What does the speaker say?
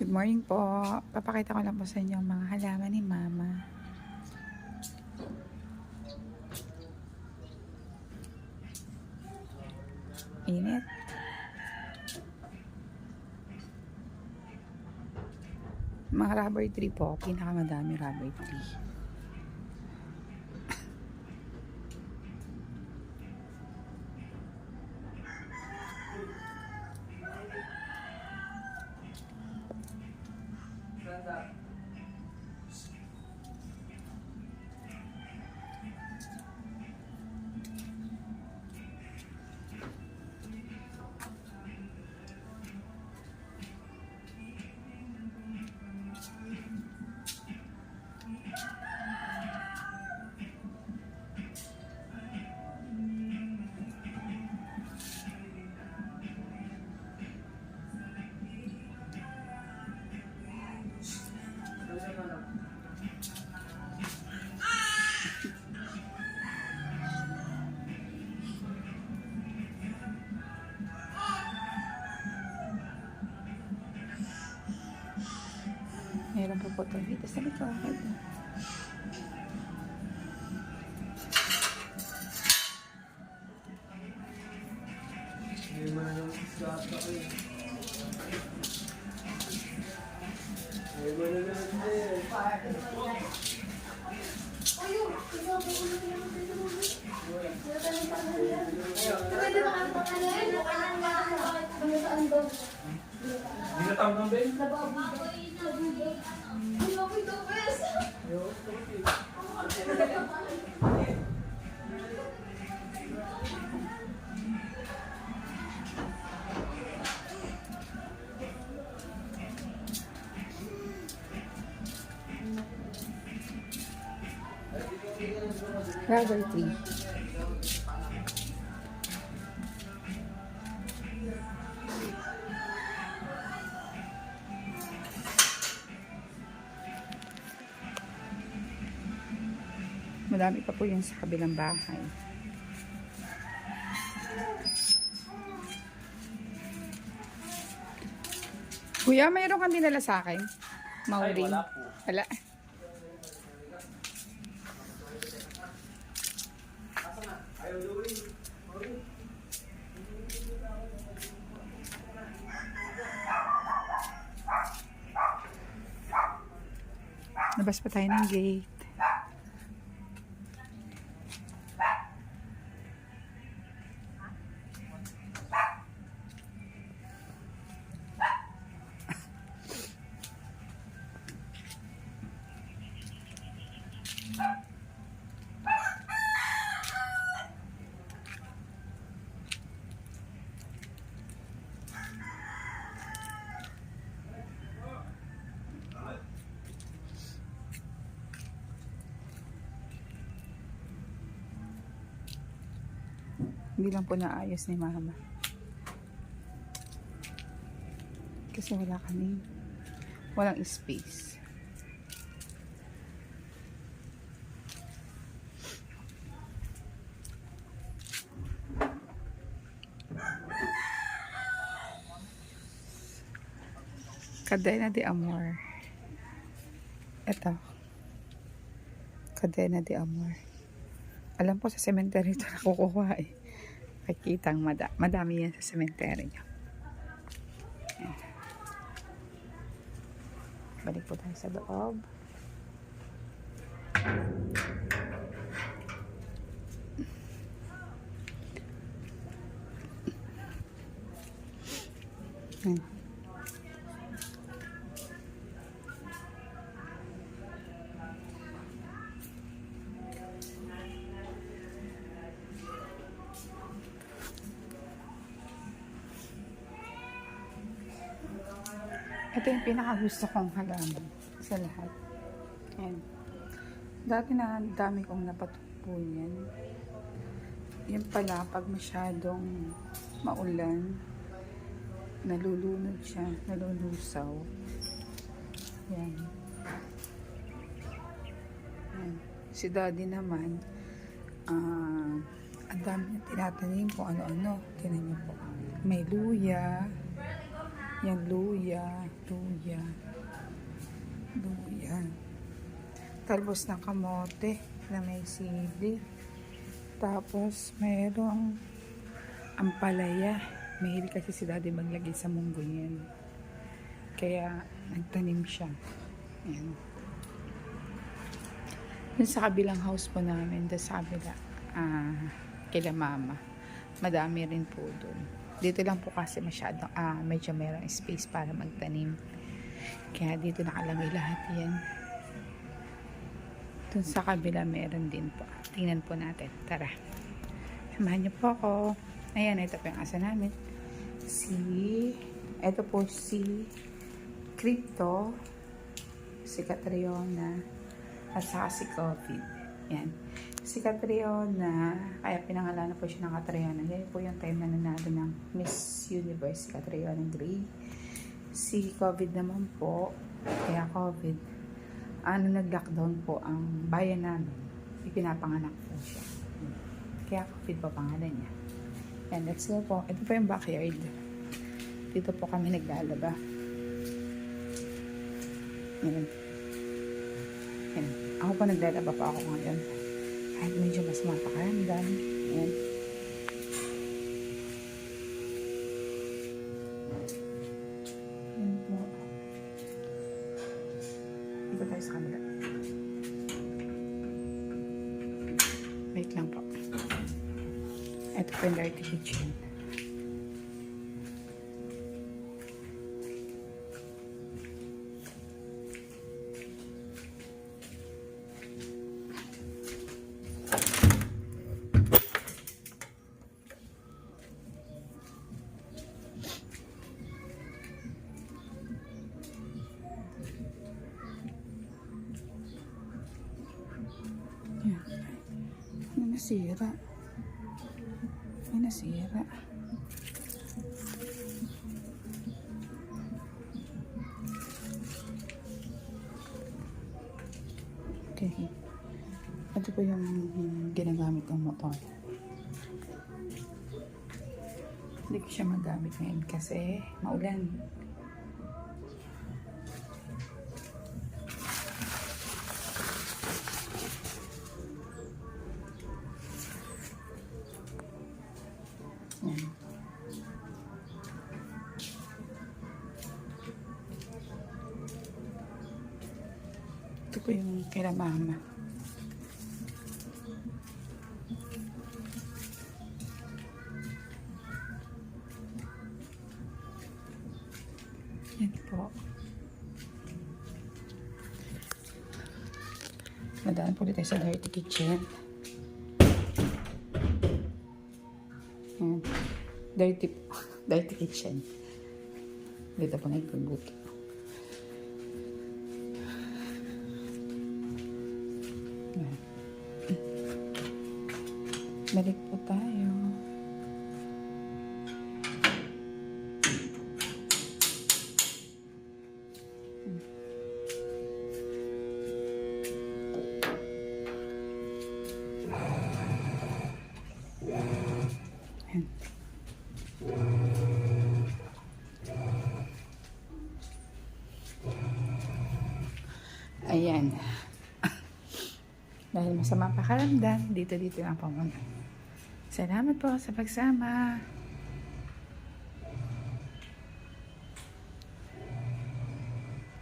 Good morning po. Papakita ko lang po sa inyo ang mga halaman ni Mama. Init. Mga rubber tree po. Pinakamadami rubber tree. Meron po po ito dito sa likod. Binatang ng Ben? Rubber tree. Madami pa po yung sa kabilang bahay. Kuya, mayroon kang dinala sa akin? Mauring. Ay, wala po. Wala. Labas pa tayo ng gate. Hindi lang po naayos ni Mama. Kasi walang space. Cadena de Amor. Ito. Cadena de Amor. Alam po sa cemetery ito nakukuha eh. Nakikitang madami yan sa cemetery niya. Balik po tayo sa loob. Ito yung pinakagusto kong halaman sa lahat. Ayan. Dati na dami kong napatupo yan. Yan pala, pag masyadong maulan, nalulunod siya, nalulusaw. Yan. Yan. Si Daddy naman, ang dami niya tinatanim kung ano-ano. Tinan niyo po. May luya, Yan, luya, luya, luya. Talbos ng kamote na may sili. Tapos, mayroong ampalaya. Mahilig kasi si daddy maglagay sa munggo yan. Kaya, nagtanim siya. Ayan. Dun sa kabilang house po namin, dun sa kabila, kila mama. Madami rin po dun. Dito lang po kasi masyadong, medyo mayroong space para magtanim. Kaya dito nakalagay lahat yan. Dun sa kabila meron din po. Tingnan po natin. Tara. Samahan niyo po ako. Ayan, ito po yung asa namin. Ito po si Crypto, si Catriona, at saka si COVID. Yan. Si Catriona, kaya pinangalanan po siya ng Catriona. Yan po yung time na nanalo ng Miss Universe, si Catriona Gray. Si COVID naman po, kaya COVID, nag-lockdown po ang bayan namin. Ipinapanganak po siya. Kaya COVID po pangalan niya. Yan, let's go po. Ito po yung backyard. Dito po kami naglalaba. Yan. Yan. Ako po naglalaba pa ako ngayon. Kahit medyo mas mapakaramdam. Yan. Yan po. Dito tayo sa kanila. Wait lang po. Ito po yung dirty kitchen. Yan. May nasira. May nasira. Okay. Ito po yung ginagamit ng motor. Hindi ko siya magamit ngayon kasi maulan. Yan. Ito po yung kila mama. Yan po. Nadaan po tayo sa dirty kitchen. Yan. Dirty kitchen. Dito po nagpubuto. Yan. Balik po tayo. Yan. Ayan. Dahil masama pakaramdam, dito lang po muna. Salamat po sa pagsama.